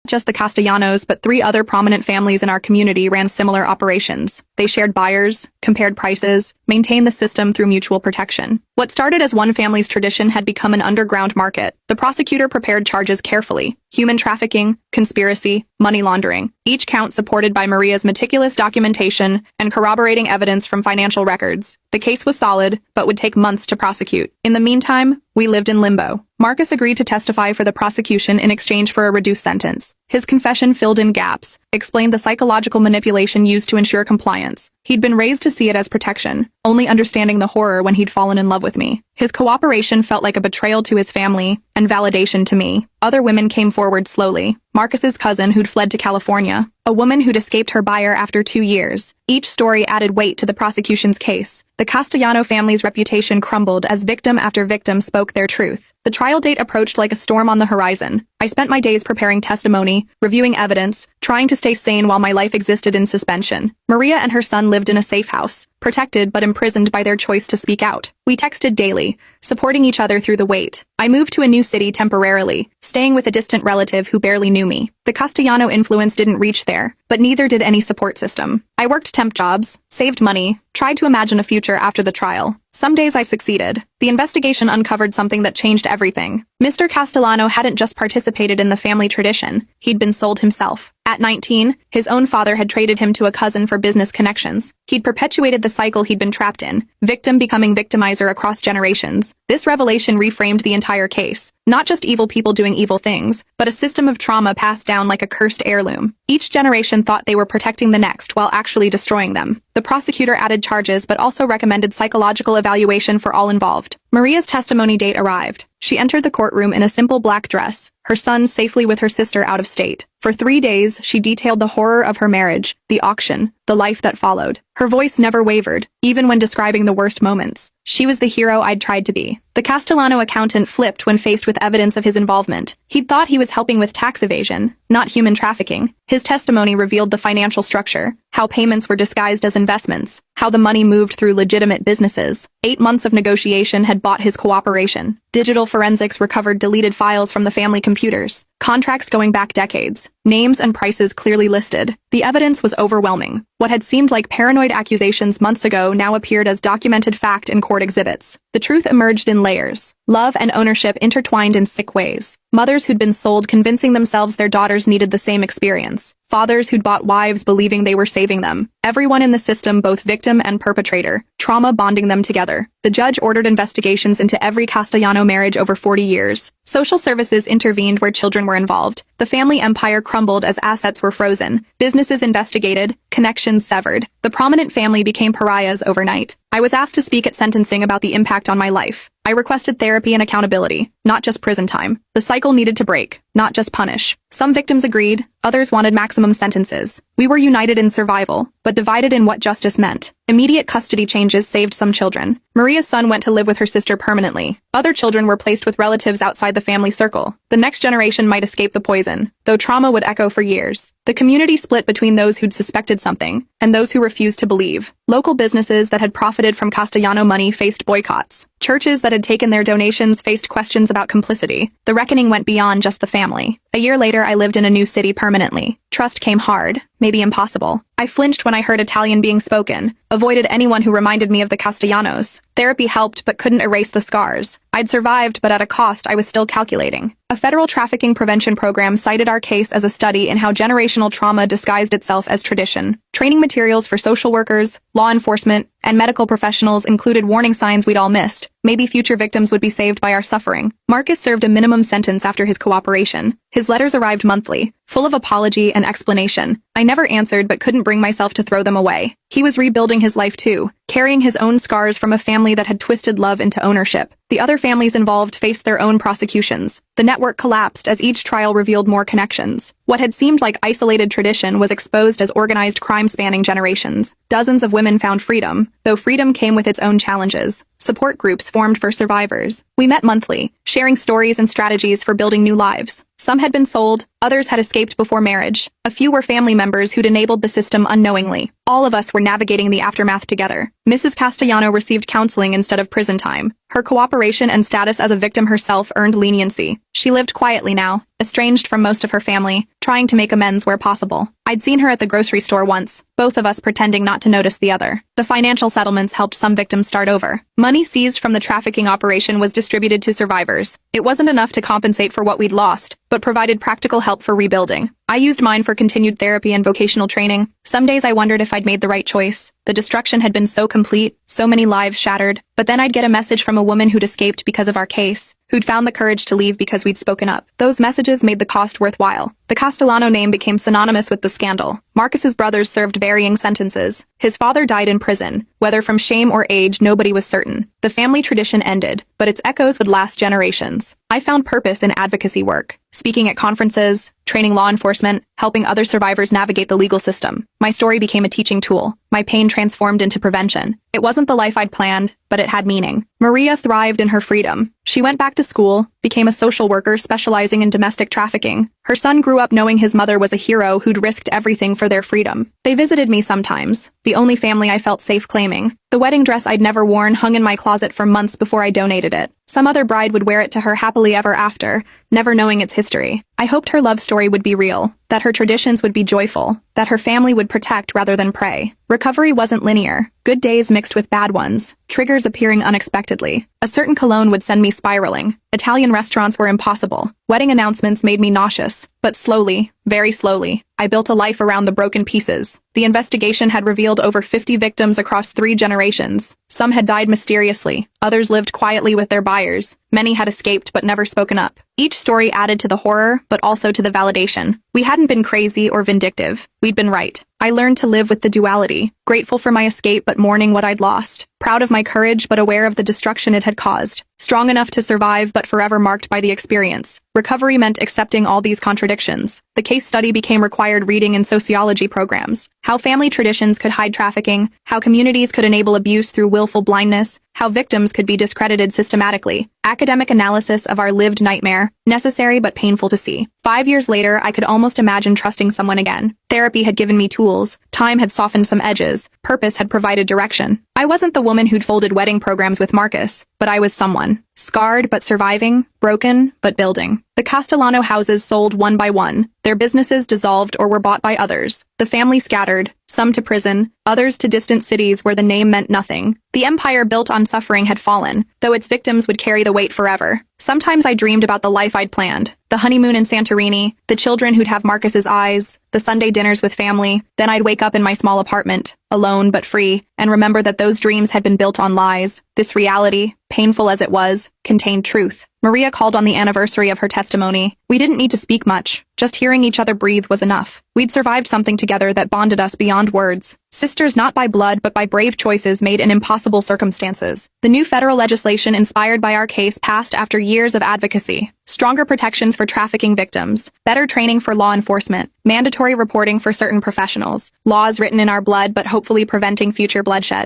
Just the Castellanos, but 3 other prominent families in our community ran similar operations. They shared buyers, compared prices, maintained the system through mutual protection. What started as one family's tradition had become an underground market. The prosecutor prepared charges carefully: human trafficking, conspiracy, money laundering, each count supported by Maria's meticulous documentation and corroborating evidence from financial records. The case was solid, but would take months to prosecute. In the meantime, we lived in limbo. Marcus agreed to testify for the prosecution in exchange for a reduced sentence. His confession filled in gaps, explained the psychological manipulation used to ensure compliance. He'd been raised to see it as protection, only understanding the horror when he'd fallen in love with me. His cooperation felt like a betrayal to his family and validation to me. Other women came forward slowly. Marcus's cousin who'd fled to California, a woman who'd escaped her buyer after 2 years. Each story added weight to the prosecution's case. The Castellano family's reputation crumbled as victim after victim spoke their truth. The trial date approached like a storm on the horizon. I spent my days preparing testimony, reviewing evidence, trying to stay sane while my life existed in suspension. Maria and her son lived in a safe house, protected but imprisoned by their choice to speak out. We texted daily, supporting each other through the wait. I moved to a new city temporarily, staying with a distant relative who barely knew me. The Castellano influence didn't reach there, but neither did any support system. I worked temp jobs, saved money, tried to imagine a future after the trial. Some days I succeeded. The investigation uncovered something that changed everything. Mr. Castellano hadn't just participated in the family tradition, he'd been sold himself. At 19, his own father had traded him to a cousin for business connections. He'd perpetuated the cycle he'd been trapped in, victim becoming victimizer across generations. This revelation reframed the entire case. Not just evil people doing evil things, but a system of trauma passed down like a cursed heirloom. Each generation thought they were protecting the next while actually destroying them. The prosecutor added charges but also recommended psychological evaluation for all involved. Maria's testimony date arrived. She entered the courtroom in a simple black dress, her son safely with her sister out of state. For 3 days, she detailed the horror of her marriage, the auction, the life that followed. Her voice never wavered, even when describing the worst moments. She was the hero I'd tried to be. The Castellano accountant flipped when faced with evidence of his involvement. He'd thought he was helping with tax evasion, not human trafficking. His testimony revealed the financial structure, how payments were disguised as investments, how the money moved through legitimate businesses. 8 months of negotiation had bought his cooperation. Digital forensics recovered deleted files from the family computers, contracts going back decades, names and prices clearly listed. The evidence was overwhelming. What had seemed like paranoid accusations months ago now appeared as documented fact in court exhibits. The truth emerged in layers. Love and ownership intertwined in sick ways. Mothers who'd been sold convincing themselves their daughters needed the same experience. Fathers who'd bought wives believing they were saving them. Everyone in the system, both victim and perpetrator, trauma bonding them together. The judge ordered investigations into every Castellano marriage over 40 years. Social services intervened where children were involved. The family empire crumbled as assets were frozen. Businesses investigated, connections severed. The prominent family became pariahs overnight. I was asked to speak at sentencing about the impact on my life. I requested therapy and accountability, not just prison time. The cycle needed to break, not just punish. Some victims agreed, others wanted maximum sentences. We were united in survival, but divided in what justice meant. Immediate custody changes saved some children. Maria's son went to live with her sister permanently. Other children were placed with relatives outside the family circle. The next generation might escape the poison, though trauma would echo for years. The community split between those who'd suspected something and those who refused to believe. Local businesses that had profited from Castellano money faced boycotts. Churches that had taken their donations faced questions about complicity. The reckoning went beyond just the family. A year later, I lived in a new city permanently. Trust came hard, maybe impossible. I flinched when I heard Italian being spoken, avoided anyone who reminded me of the Castellanos. Therapy helped but couldn't erase the scars. I'd survived, but at a cost I was still calculating. A federal trafficking prevention program cited our case as a study in how generational trauma disguised itself as tradition. Training materials for social workers, law enforcement, and medical professionals included warning signs we'd all missed. Maybe future victims would be saved by our suffering. Marcus served a minimum sentence after his cooperation. His letters arrived monthly, full of apology and explanation. I never answered but couldn't bring myself to throw them away. He was rebuilding his life too, carrying his own scars from a family that had twisted love into ownership. The other families involved faced their own prosecutions. The network collapsed as each trial revealed more connections. What had seemed like isolated tradition was exposed as organized crime spanning generations. Dozens of women found freedom, though freedom came with its own challenges. Support groups formed for survivors. We met monthly, sharing stories and strategies for building new lives. Some had been sold, others had escaped before marriage. A few were family members who'd enabled the system unknowingly. All of us were navigating the aftermath together. Mrs. Castellano received counseling instead of prison time. Her cooperation and status as a victim herself earned leniency. She lived quietly now, estranged from most of her family, trying to make amends where possible. I'd seen her at the grocery store once, both of us pretending not to notice the other. The financial settlements helped some victims start over. Money seized from the trafficking operation was distributed to survivors. It wasn't enough to compensate for what we'd lost, but provided practical help for rebuilding. I used mine for continued therapy and vocational training. Some days I wondered if I'd made the right choice. The destruction had been so complete, so many lives shattered. But then I'd get a message from a woman who'd escaped because of our case, who'd found the courage to leave because we'd spoken up. Those messages made the cost worthwhile. The Castellano name became synonymous with the scandal. Marcus's brothers served varying sentences. His father died in prison. Whether from shame or age, nobody was certain. The family tradition ended, but its echoes would last generations. I found purpose in advocacy work, speaking at conferences, training law enforcement, helping other survivors navigate the legal system. My story became a teaching tool. My pain transformed into prevention. It wasn't the life I'd planned, but it had meaning. Maria thrived in her freedom. She went back to school, became a social worker specializing in domestic trafficking. Her son grew up knowing his mother was a hero who'd risked everything for their freedom. They visited me sometimes, the only family I felt safe claiming. The wedding dress I'd never worn hung in my closet for months before I donated it. Some other bride would wear it to her happily ever after, never knowing its history. I hoped her love story would be real, that her traditions would be joyful, that her family would protect rather than prey. Recovery wasn't linear. Good days mixed with bad ones, triggers appearing unexpectedly. A certain cologne would send me spiraling. Italian restaurants were impossible. Wedding announcements made me nauseous. But slowly, very slowly, I built a life around the broken pieces. The investigation had revealed over 50 victims across 3 generations. Some had died mysteriously. Others lived quietly with their buyers. Many had escaped but never spoken up. Each story added to the horror, but also to the validation. We hadn't been crazy or vindictive. We'd been right. I learned to live with the duality, grateful for my escape but mourning what I'd lost, proud of my courage but aware of the destruction it had caused, strong enough to survive but forever marked by the experience. Recovery meant accepting all these contradictions. The case study became required reading in sociology programs. How family traditions could hide trafficking, how communities could enable abuse through willful blindness, how victims could be discredited systematically. Academic analysis of our lived nightmare, necessary but painful to see. 5 years later, I could almost imagine trusting someone again. Therapy had given me tools, time had softened some edges, purpose had provided direction. I wasn't the woman who'd folded wedding programs with Marcus, but I was someone. Scarred but surviving, broken but building. The Castellano houses sold one by one. Their businesses dissolved or were bought by others. The family scattered, some to prison, others to distant cities where the name meant nothing. The empire built on suffering had fallen, though its victims would carry the weight forever. Sometimes I dreamed about the life I'd planned. The honeymoon in Santorini, the children who'd have Marcus's eyes, the Sunday dinners with family. Then I'd wake up in my small apartment, alone but free, and remember that those dreams had been built on lies. This reality, painful as it was, contained truth. Maria called on the anniversary of her testimony. We didn't need to speak much. Just hearing each other breathe was enough. We'd survived something together that bonded us beyond words. Sisters not by blood but by brave choices made in impossible circumstances. The new federal legislation inspired by our case passed after years of advocacy. Stronger protections for trafficking victims, better training for law enforcement, mandatory reporting for certain professionals, laws written in our blood but hopefully preventing future bloodshed.